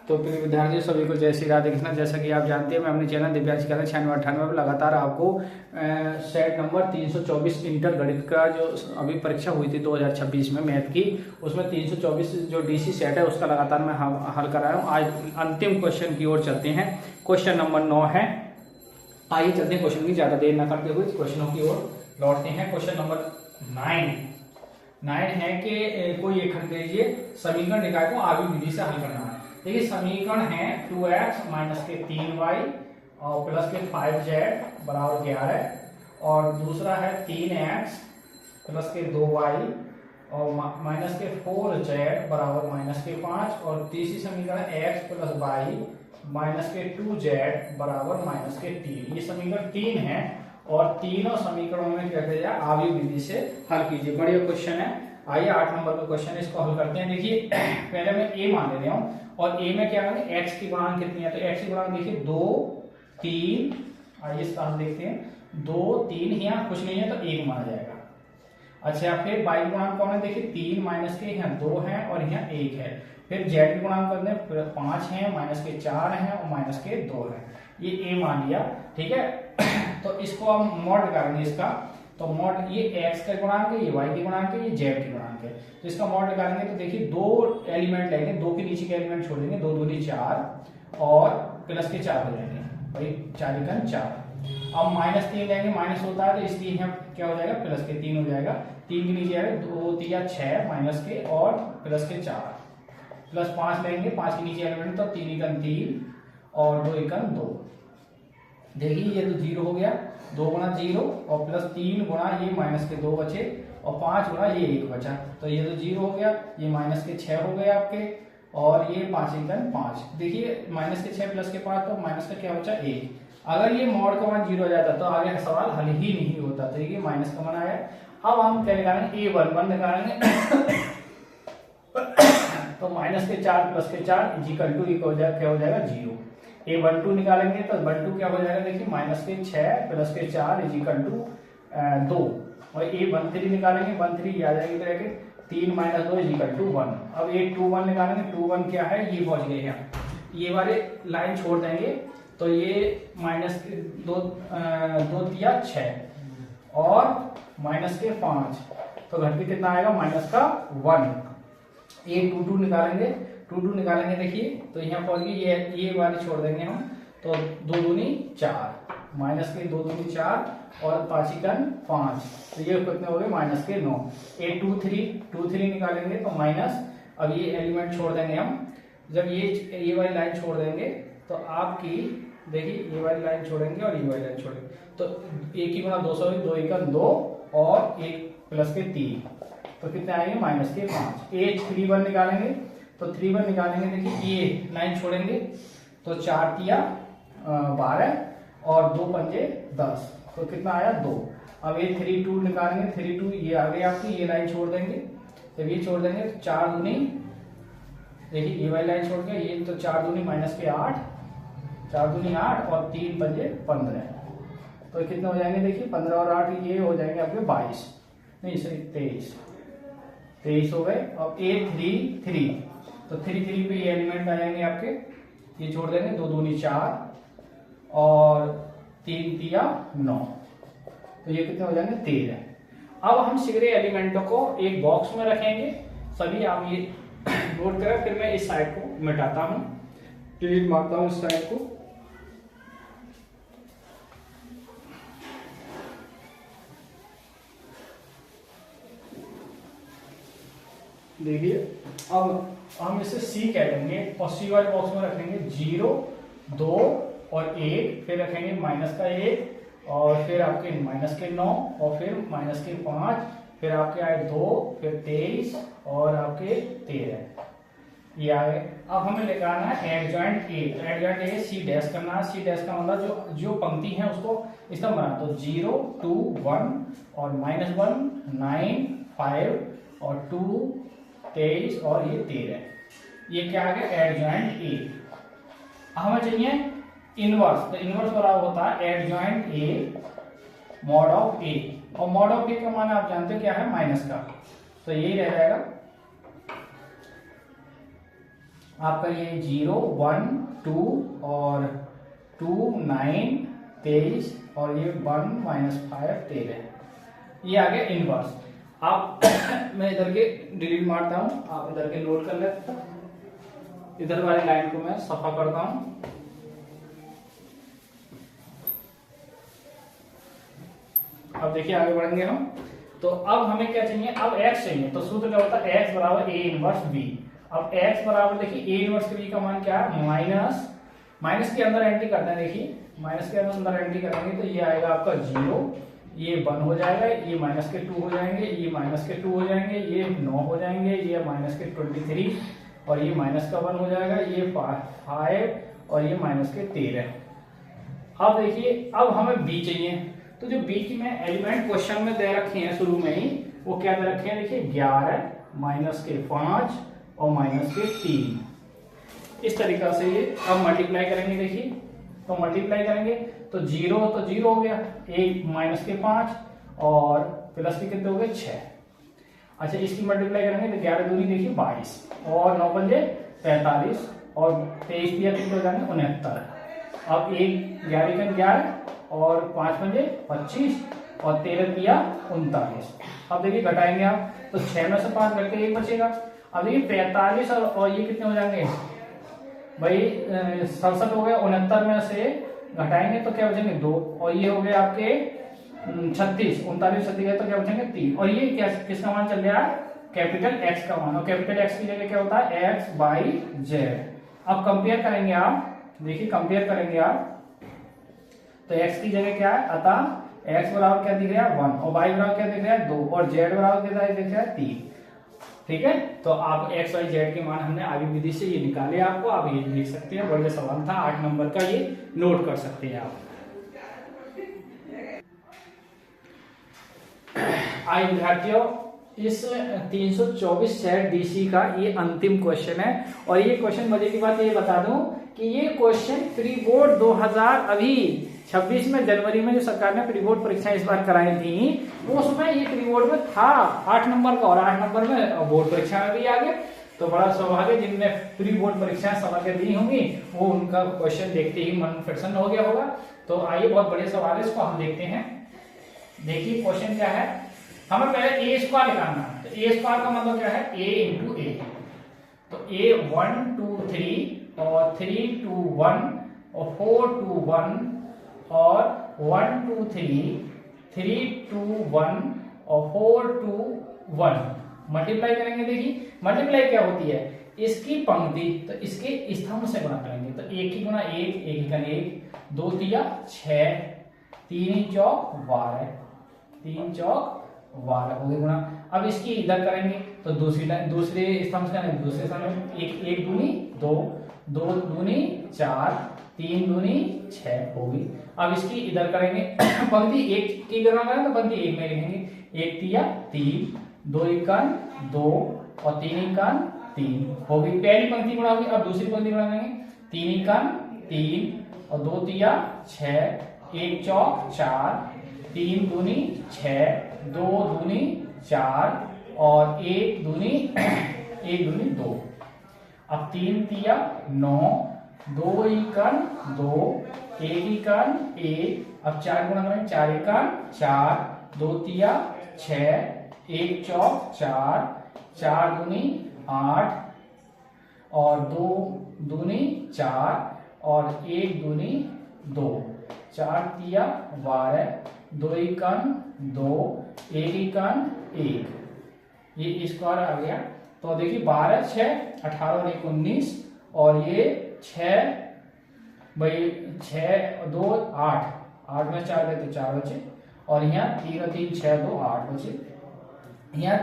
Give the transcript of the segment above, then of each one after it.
तो प्रिय विद्यार्थियों सभी को जय श्री राधे कृष्णा। जैसा कि आप जानते हैं मैं अपने चैनल दिव्यांश का 9698 में लगातार आपको सेट नंबर 324 इंटर गणित का जो अभी परीक्षा हुई थी 2026 में मैथ की, उसमें 324 जो डीसी सेट है उसका लगातार मैं हल कर रहा हूँ। आज अंतिम क्वेश्चन की ओर चलते हैं। क्वेश्चन नंबर 9 है। आइए चलते हैं क्वेश्चन की ज्यादा देर न करते हुए क्वेश्चनों की ओर लौटते हैं। क्वेश्चन नंबर 9 है कि कोई एक खंड दीजिए, समीकरण निकाय को आवी विधि से हल करना है। देखिए समीकरण है 2x माइनस के 3y और प्लस के 5z बराबर 11 और दूसरा है 3x प्लस के 2y और माइनस के 4z बराबर माइनस के 5 और तीसरी समीकरण x प्लस y माइनस के 2z बराबर माइनस के 3। ये समीकरण 3 है और तीनों समीकरणों में क्या किया जाए, आवी विधि से हल कीजिए। बढ़िया क्वेश्चन है। आइए 8 नंबर का क्वेश्चन है, इसको हल करते हैं। देखिए पहले मैं a मान ले रहा हूँ और a में क्या करेंगे, x की गुणांक कितनी है, तो x की गुणांक देखिए 2 3। आइए इसका हम देखते हैं, 2 3 यहाँ कुछ नहीं है तो 1 माना जाएगा। अच्छा फिर y गुणांक कौन है, देखिए 3 माइनस के यहाँ 2 है और यहाँ 1 है। फिर z गुणांक करते हैं 5 है, माइनस के 4 है और माइनस के 2 है। ये a मान लिया, ठीक है। तो इसको हम मॉड करेंगे इसका, तो मॉड ये x का गुणांक है, ये y के गुणांक है, ये z के गुणांक है। तो इसका मॉड करेंगे तो देखिए 2 एलिमेंट लेंगे, 2 के नीचे के एलिमेंट छोड़ देंगे, 2 दूनी 4 और प्लस के 4 हो जाएंगे भाई, 4 एकम 4। अब माइनस 3 लेंगे, माइनस होता है तो इसलिए यहाँ क्या हो जाएगा, प्लस के 3 हो जाएगा। 3 के नीचे आएगा 2 3 6 माइनस के और प्लस के 4 प्लस 5 लेंगे, 5 के नीचे एलिमेंट तो 3 एकम 3 और 2 एकम 2। देखिए ये तो 0 हो गया, 2 गुणा 0 और प्लस 3 गुणा ये माइनस के 2 बचे और 5 गुणा ये 1 बचा, तो ये तो 0 हो गया। ये माइनस के 6 हो गए आपके और ये 5 एकम 5। देखिए माइनस के 6 प्लस के 5 तो माइनस का क्या बचा 1। अगर ये मॉड का मान 0 हो जाता तो आगे का सवाल हल ही नहीं होता। तो ये माइनस का मान आया। अब हम क्या निकालेंगे, a1 निकालेंगे। तो माइनस के 4 प्लस के 4 इक्वल टू क्या हो जाएगा 0। a12 निकालेंगे तो 12 क्या हो जाएगा, देखिए माइनस के 6 प्लस के 4 इक्वल टू 2 और a13 निकालेंगे, 13 ये आ जाएगी ब्रैकेट 3 माइनस 2 इक्वल टू 1। अब a21 निकालेंगे, 21 क्या है, ये पहुंच गए यहाँ, ये वाले लाइन छोड़ देंगे तो ये माइनस के 2 तिया 6 और माइनस के 5 तो घर पे कितना आएगा, माइनस का 1। a22 निकालेंगे देखिए तो यहाँ पहुंच गई, ये वाली छोड़ देंगे हम तो 2 दूनी 4 माइनस के 2 दूनी 4 और 5 एकम 5 तो ये कितने हो गए, माइनस के 9। a23 निकालेंगे तो माइनस, अब ये एलिमेंट छोड़ देंगे हम, जब ये वाली लाइन छोड़ देंगे तो आपकी देखिए ये वाली लाइन छोड़ेंगे और ये वाली लाइन छोड़ेंगे तो 1 की गुणा 200 2 एकम 2 और 1 प्लस के 3 तो कितने आएंगे, माइनस के 5। a31 निकालेंगे तो 31 निकालेंगे, देखिए ये लाइन छोड़ेंगे तो 4 तिया 12 और 2 पंजे 10 तो कितना आया 2। अब a32 निकालेंगे, 32 ये आ गई आपकी, ये लाइन छोड़ देंगे, जब ये छोड़ देंगे तो 4 दूनी, देखिए ये वाली लाइन छोड़ के ये तो 4 दूनी माइनस के 8, 4 दूनी 8 और 3 पंजे 15 तो कितने हो जाएंगे, देखिए 15 और 8 ये हो जाएंगे आपके 22, नहीं सॉरी 23 हो गए। अब a33 तो 3 पे ये एलिमेंट आ जाएंगे आपके, ये छोड़ देंगे, 2 दूनी 4 और 3 तिया 9 तो ये कितने हो जाएंगे 13। अब हम सीधे एलिमेंटों को एक बॉक्स में रखेंगे, सभी आप ये नोट करें। फिर मैं इस साइड को मिटाता हूं, डिलीट मारता हूं इस साइड को। देखिए अब हम इसे C कह देंगे और C वाले बॉक्स में रखेंगे 0 2 और 1, फिर रखेंगे माइनस का 1 और फिर आपके माइनस के 9 और फिर माइनस के 5, फिर आपके आए 2, फिर 23 और आपके 13 ये आए। अब हमें निकालना है एडजॉइंट ए C डैश करना है। C डैश का मतलब जो पंक्ति है उसको स्तंभ बना, तो 0 2 1 और -1 9 5 और 2 23 और ये 13, ये क्या आ गया एडजॉइंट ए। हमें चाहिए इनवर्स, तो इनवर्स बराबर होता है एडजॉइंट ए मॉड ऑफ ए, और मॉड ऑफ ए का मान आप जानते हो क्या है, माइनस का, तो यही रह जाएगा आपका ये 0 1 2 और 2 9 23 और ये 1 -5 13, ये आ गया इनवर्स। आप मैं इधर के डिलीट मारता हूं, आप इधर के नोट कर लेते, इधर वाली लाइन को मैं सफा करता हूं। अब देखिए आगे बढ़ेंगे हम। तो अब हमें क्या चाहिए, अब x चाहिए। तो सूत्र क्या होता है, x बराबर a इनवर्स b। अब x बराबर देखिए a इनवर्स b का मान क्या है, माइनस के अंदर एंट्री करते हैं। देखिए माइनस के अंदर एंट्री करेंगे तो ये आएगा आपका 0, ये 1 हो जाएगा, ये माइनस के 2 हो जाएंगे, ये माइनस के 2 हो जाएंगे, ये 9 हो जाएंगे, ये माइनस के 23 और ये माइनस का 1 हो जाएगा, ये 5 और ये माइनस के 13। अब देखिए अब हमें b चाहिए। तो जो b की मैं एलिमेंट क्वेश्चन में दे रखे हैं शुरू में ही, वो क्या दे रखे हैं, देखिए 11 माइनस के 5 और माइनस के 3। इस तरीका से ये अब मल्टीप्लाई करेंगे। देखिए तो मल्टीप्लाई करेंगे तो 0 तो 0 हो गया, 1 माइनस के 5 और प्लस के कितने हो गए 6। अच्छा इसकी मल्टीप्लाई करेंगे तो 11 दूनी देखिए 22 और 9 पंजे 45 और 23 दिया कितने हो जाएंगे 69। अब 1 11 का 11 और 5 पंजे 25 और 13 दिया 39। अब देखिए घटाएंगे आप तो 6 में से 5 घट के 1 बचेगा। अब देखिए 45 और ये कितने हो जाएंगे भाई 67 हो गए, 69 में से घटाएंगे तो क्या बचेंगे 2 और ये हो गए आपके 36, 39 36 गए तो क्या बचेंगे 3। और ये क्या किसका मान चल रहा है, कैपिटल एक्स का मान। और कैपिटल एक्स की जगह क्या होता है x/z। अब कंपेयर करेंगे आप, देखिए कंपेयर करेंगे आप तो x की जगह क्या है, अतः x बराबर क्या दिख रहा है 1 और y बराबर क्या दिख रहा है 2 और z बराबर क्या दिख रहा है 3। ठीक है, तो आप x y z के मान हमने आगे विधि से ये निकाले, आपको आप ये लिख सकते हैं। बढ़िया सवाल था, 8 नंबर का, ये नोट कर सकते हैं आप। आइए विद्यार्थियों, इस 324 सेट डीसी का ये अंतिम क्वेश्चन है। और ये क्वेश्चन मजे की बात ये बता दूं कि ये क्वेश्चन प्री बोर्ड 2000 अभी 26 में जनवरी में जो सरकार ने प्री बोर्ड परीक्षा इस बार कराई थी, वो उसमें ये प्री बोर्ड में था 8 नंबर का और 8 नंबर में बोर्ड परीक्षा में भी आ गया। तो बड़ा सौभाग्य जिनने प्री बोर्ड परीक्षाएं समय के दी होंगी, वो उनका क्वेश्चन देखते ही मन प्रसन्न हो गया होगा। तो आइए, बहुत बढ़िया सवाल है, इसको हम देखते हैं। देखिए क्वेश्चन क्या है, हमें पहले ए स्क्वायर निकालना है। तो ए स्क्वायर का मतलब क्या है, a इंटू ए। तो a 1 2 3 और 3 2 1 और 4 2 1 और 1 2 3 3 2 1 और 4 2 1 मल्टीप्लाई करेंगे। देखिए मल्टीप्लाई क्या होती है, इसकी पंक्ति तो इसके स्तंभ से गुणा करेंगे। तो 1 की गुणा 1, 1 का 1, 2 तिया 6, 3 चौक 12, 3 चौक 12 हो गए गुणा। अब इसकी इधर करेंगे तो दूसरे स्तंभ से दूसरे स्तंभ 1 दूनी 2, 2 दूनी 4, 3 दूनी 6 होगी। अब इसकी इधर करेंगे पंक्ति 1 की गणना करें तो पंक्ति 1 में लिखेंगे। 1 तिया 3, 2 इकान 2 और 3 इकान 3 हो गई, पहली पंक्ति गुणा होगी। अब दूसरी पंक्ति गुणा करेंगे, 3 इकान 3 और 2 तिया 6, 1 चौक 4, 3 दूनी 6, 2 दूनी 4 और 1 दूनी 2। अब 3 तिया 9, 2 इकान 2, 1 इकान 1। अब 4 गुणा करेंगे, 4 इकान 4, 2 तिया 6, 1 चौक 4, 4 दूनी 8 और 2 दूनी 4 और 1 दूनी 2, 4 तिया 12, 2 इकान 2, 1 इकान 1, ये स्क्वायर आ गया। तो देखिए 12 6 18 और 1 19 और ये 6 भाई 6 2 8, 8 में 4 गए तो 4 बचे और यहाँ 3 और 3 6 2 8 बचे। यहाँ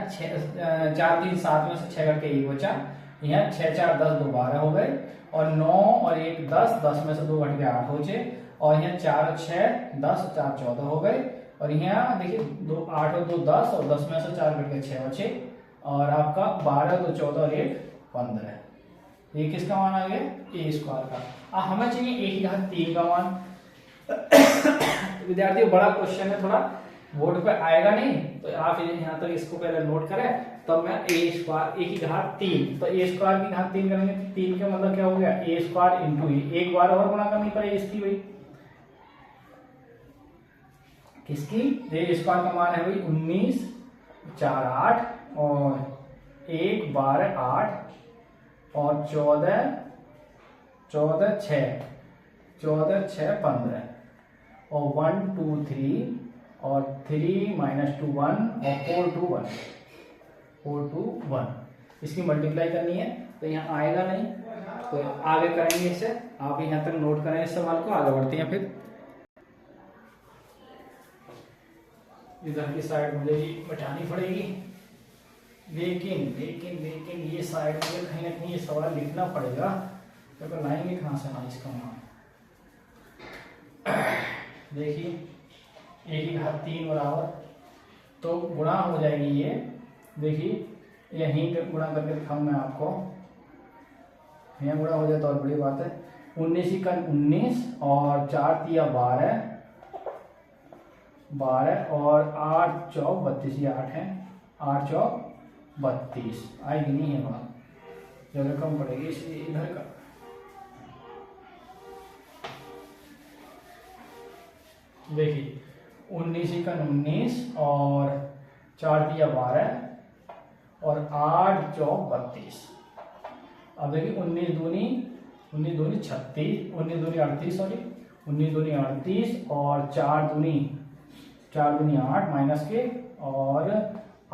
4 3 7 में से 6 करके 1 बचा। यहाँ 6 4 10 2 12 हो गए और 9 और 1 10, 10 में से 2 घट के 8 बचे और यहाँ 4 और 6 10 4 14 हो गए और यहाँ देखिए 2 8 और 2 10 और 10 में से 4 घट के 6 बचे और आपका 12 2 14 और 1 15। ये किसका मान आ गया, ए स्क्वायर का। हमें चाहिए ए की घात 3 का मान। विद्यार्थियों बड़ा क्वेश्चन है, थोड़ा बोर्ड पे आएगा नहीं, तो आप यहाँ तक इसको पहले नोट करें, तो मैं ए स्क्वायर, ए की घात 3, तो ए स्क्वायर की घात 3 करेंगे तो 3 का मतलब क्या हो गया, ए स्क्वायर इंटू ए, एक बार और गुणा करनी पड़ेगी इसकी भाई, किसकी, ए स्क्वायर का मान है भाई 19, 4 8 और 1 12 8 और 14 14 6 14 6 15 और 1 2 3 और 3 माइनस 2 1 और 4 2 1 4 2 1, इसकी मल्टीप्लाई करनी है तो यहाँ आएगा नहीं, तो आगे करेंगे इसे। आप यहाँ तक नोट करें इस सवाल को, आगे बढ़ते हैं। फिर इधर की साइड मुझे बचानी पड़ेगी, लेकिन लेकिन लेकिन ये साइड मुझे कहीं ना कहीं ये सवाल लिखना पड़ेगा, तो लाएंगे कहाँ से ना इसका मान। देखिए ए की घात 3 बराबर, तो गुणा हो जाएगी ये, देखिए यहीं पे गुणा करके दिखाऊं मैं आपको, यहाँ गुणा हो जाए तो और बड़ी बात है। 19 का 19 और 4 तिया 12 12 और 8 चौक 32, ये 8 है, 8 चौक 32 आएगी नहीं है बात, जगह कम पड़ेगी इसलिए इधर का। देखिए 19 का 19 और 4 तिया 12 और 8 चौक 32। अब देखिए 19 दूनी 36, 19 दूनी 38, सॉरी 19 दूनी 38 और 4 दूनी 8 माइनस के और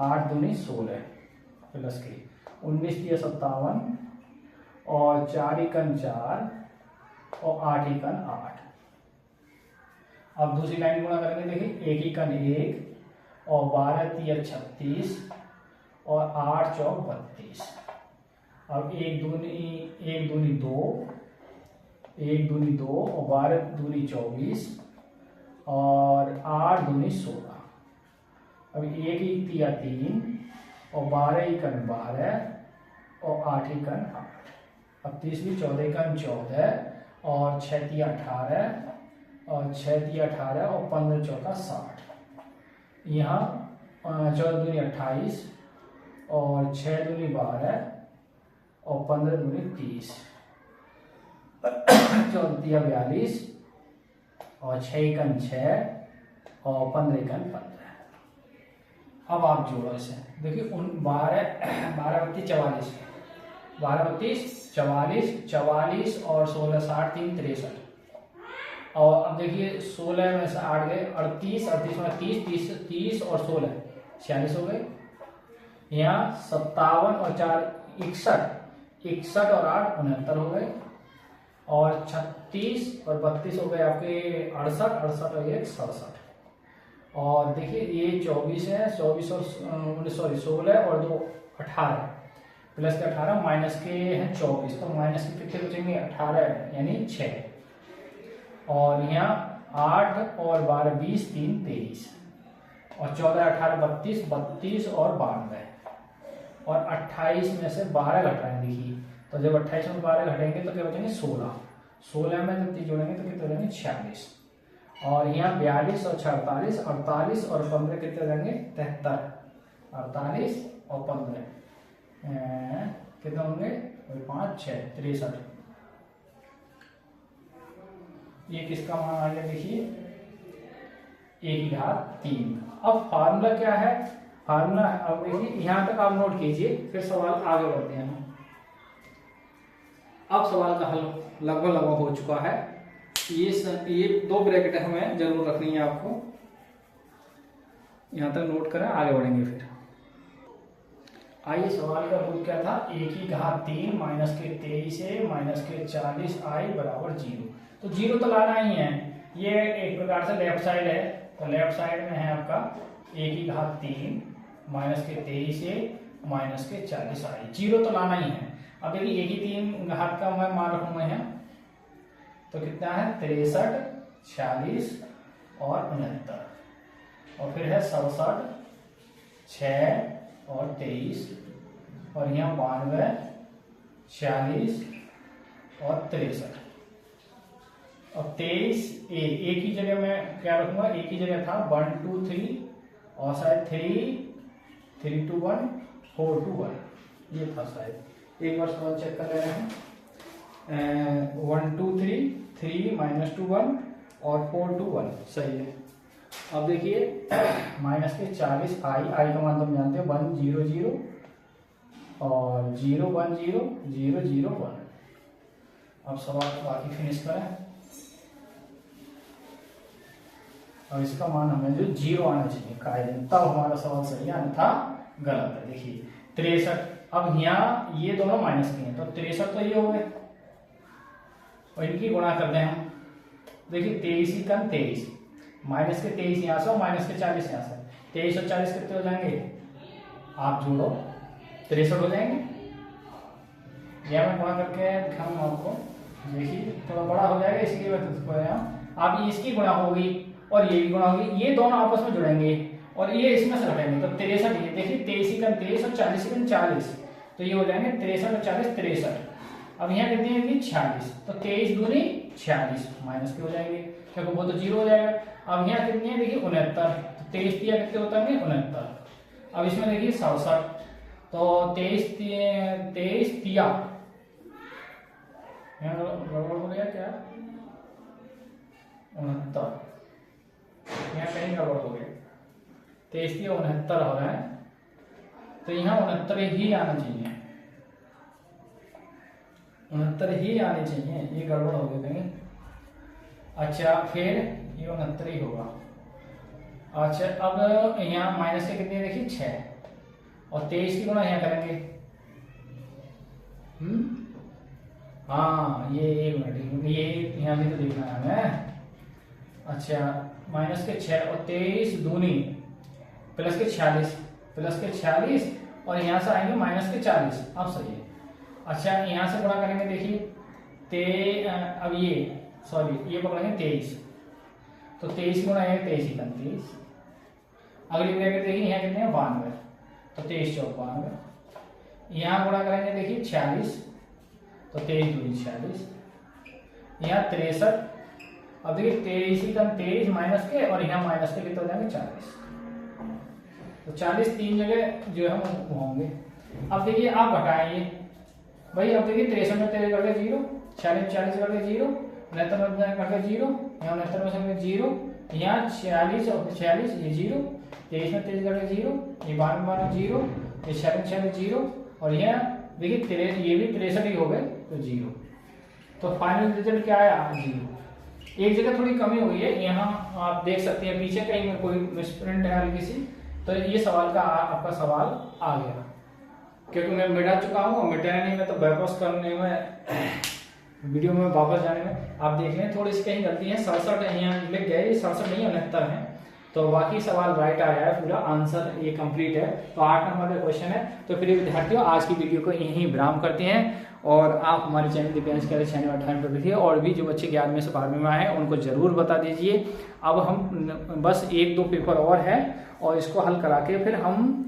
8 दूनी 16 प्लस के, 19 तिया 57 और 4 एकन 4 और 8 एकन 8। अब दूसरी लाइन गुणा करेंगे, देखिए 1 एकन 1 और 12 तिया 36 और 8 चौक 32। अब 1 दूनी 2 और 12 दूनी 24 और 8 दूनी 16। अब 1 तिया 3 और 12 एकन 12 और 8 एकन 8। अब तीसरी 14 एकन 14 और 6 तिया 18 और 6 तिया 18 और 15 चौका 60। यहाँ 14 दूनी 28 और 6 दूनी 12 और 15 दूनी 30, 14 तिया 42 और 6 एकन 6 और 15 एकन 15। अब आप जोड़ो इसे, देखिए 12 32 44, 12 32 44 और 16 60 3 63। और अब देखिए 16 में से 8 गए 38, 38 में 30 और 16 46 हो गए। यहाँ 57 और 4 61 और 8 69 हो गए, और 36 और 32 हो गए आपके 68 और 1 67। और देखिए ये 24 है, 24 और 16 और 2 18 प्लस के 18 माइनस के हैं 24, तो माइनस के कितने बचेंगे 18 यानी 6। और यहाँ 8 और 12 20 3 23 और 14 18 32 और 92 और 28 में से 12 घटाएं। देखिए तो जब 28 में 12 घटेंगे तो क्या बचेंगे 16 में जब 30 जोड़ेंगे तो कितने बचेंगे 46। और यहाँ 42 और 48 48 और 15 कितने रहेंगे 73, 48 और 15 कितने होंगे 5 6 63। ये किसका मान आ गया, देखिए ए की घात 3। अब फार्मूला क्या है, फार्मूला अब देखिए यहाँ तक आप नोट कीजिए, फिर सवाल आगे बढ़ते हैं। अब सवाल का हल लगभग हो चुका है। ये 2 ब्रैकेट हमें जरूर रखनी है आपको, यहाँ तक नोट करें, आगे बढ़ेंगे फिर। आइए सवाल का रूप क्या था, ए की घात 3 माइनस के 23a माइनस के 40i बराबर 0। तो 0 तो लाना ही है, ये एक प्रकार से लेफ्ट साइड है, तो लेफ्ट साइड में है आपका ए की घात 3 माइनस के 23a माइनस के 40i, 0 तो लाना ही है। अब देखिए ए की 3 घात का मैं मान रखूंगा यहाँ, तो कितना है 63 46 और 69, और फिर है 67 6 और 23, और यहाँ 92 46 और 63। और 23 ए की जगह मैं क्या रखूंगा, ए की जगह था 1 2 3 और शायद 3 2 1 4 to 1, ये था शायद। एक बार सवाल चेक कर रहे हैं। 1 2 3, 3 -2 1 और 4 2 1 सही है। अब देखिए माइनस के 40 आई का मान तुम जानते हो 1 0 0 और 0 1 0 0 0 1। अब सवाल बाकी फिनिश करें। अब इसका मान हमें जो 0 आना चाहिए कायदे, तब हमारा सवाल सही आना था, गलत है। देखिए 63, अब यहाँ ये दोनों माइनस के हैं तो 63 तो ये हो गए और इनकी गुणा करते हैं हम। देखिए 23 का 23, माइनस के 23 यहाँ से और माइनस के 40 यहाँ से, 23 और 40 कितने हो जाएंगे, आप जोड़ो 63 हो जाएंगे। यह मैं गुणा करके दिखाऊंगा आपको, देखिए थोड़ा बड़ा हो जाएगा इसलिए मैं आप इसकी गुणा होगी और ये भी गुणा होगी, ये दोनों आपस में जुड़ेंगे और ये इसमें से घटेंगे तो 63, ये देखिए 23 का 23 और 40 का 40, तो ये हो जाएंगे 63 और 40 63। अब यहाँ कितनी है 46, तो 23 दूनी 46 माइनस के हो जाएंगे क्योंकि वो तो 0 हो जाएगा। अब यहाँ कितनी है देखिए 69, तो 23 तिया कितने होता है 69। अब इसमें देखिए 67, तो 23 तिया गड़बड़ हो गया क्या, 69 यहाँ कहीं गड़बड़ हो गया, 23 तिया 69 हो रहा है, तो यहाँ 69 ही आना चाहिए, 69 ही आनी चाहिए, ये गड़बड़ हो गया कहीं। अच्छा फिर ये 69 ही होगा। अच्छा अब यहाँ माइनस के कितने देखिए 6 और 23 की गुणा यहाँ करेंगे। हाँ ये एक मिनट, ये यहाँ भी तो देखना है हमें। अच्छा माइनस के 6 और 23 दूनी प्लस के 46 और यहाँ से आएंगे माइनस के 40, अब सही है। अच्छा यहाँ से गुणा करेंगे देखिए अब ये पकड़ेंगे 23, तो 23 गुणा है 23 का 23। अगली ब्रैकेट देखिए यहाँ कितने हैं 92, तो 23 चौक 92। यहाँ गुणा करेंगे देखिए 46, तो 23 दूनी 46, यहाँ 63। अब देखिए 23 का 23 माइनस के और यहाँ माइनस के कितने हो जाएंगे 40, तो 40 तीन जगह जो है वो होंगे। अब देखिए आप घटाएंगे भाई, अब देखिए 63 में 13 करके 0, 40 करके 0, 69 में करके 0, यहाँ 69 में 0, यहाँ 46 और 46 ये 0, 23 में 23 करके 0, ये 92 में 0, ये 46 0 और यहाँ देखिए ये भी 63 ही हो गए तो 0। तो फाइनल रिजल्ट क्या आया 0। एक जगह थोड़ी कमी हो गई है, यहाँ आप देख सकते हैं पीछे कहीं में कोई मिसप्रिंट है हल्की सी, तो ये सवाल का आपका सवाल आ गया क्योंकि मैं मिटा चुका हूँ, मिटाने में तो वापस करने में वीडियो में वापस जाने में आप देख लें थोड़ी सी कहीं गलती है। 67 यहाँ लिख गए, 67 नहीं 69 है, तो बाकी सवाल राइट आया है, पूरा आंसर ये कंप्लीट है। तो 8 नंबर का क्वेश्चन है। तो फिर विद्यार्थियों आज की वीडियो को यहीं विराम करते हैं और आप हमारे चैनल दिव्यांश के चैनल 58 पर देखिए और भी जो बच्चे 11वीं से 12वीं में आए उनको जरूर बता दीजिए। अब हम बस 1-2 पेपर और है और इसको हल करा के फिर हम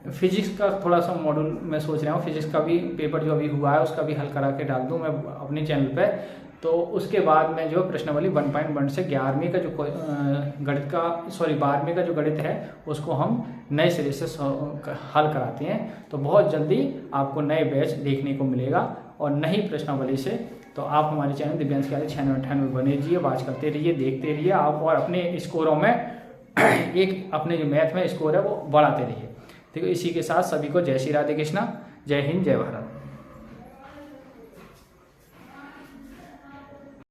फिजिक्स का थोड़ा सा मॉड्यूल मैं सोच रहा हूँ, फिजिक्स का भी पेपर जो अभी हुआ है उसका भी हल करा के डाल दूँ मैं अपने चैनल पे। तो उसके बाद में जो प्रश्नावली 1.1 से 11वीं का जो गणित का 12वीं का जो गणित है उसको हम नए सिरे से हल कराते हैं। तो बहुत जल्दी आपको नए बैच देखने को मिलेगा और नई प्रश्नावली से। तो आप हमारे चैनल दिव्यांश के चैनल 58 में बने रहिए, वाच करते रहिए, देखते रहिए आप और अपने स्कोरों में एक अपने जो मैथ में स्कोर है वो बढ़ाते रहिए। ठीक है, इसी के साथ सभी को जय श्री राधे कृष्णा, जय हिंद, जय भारत।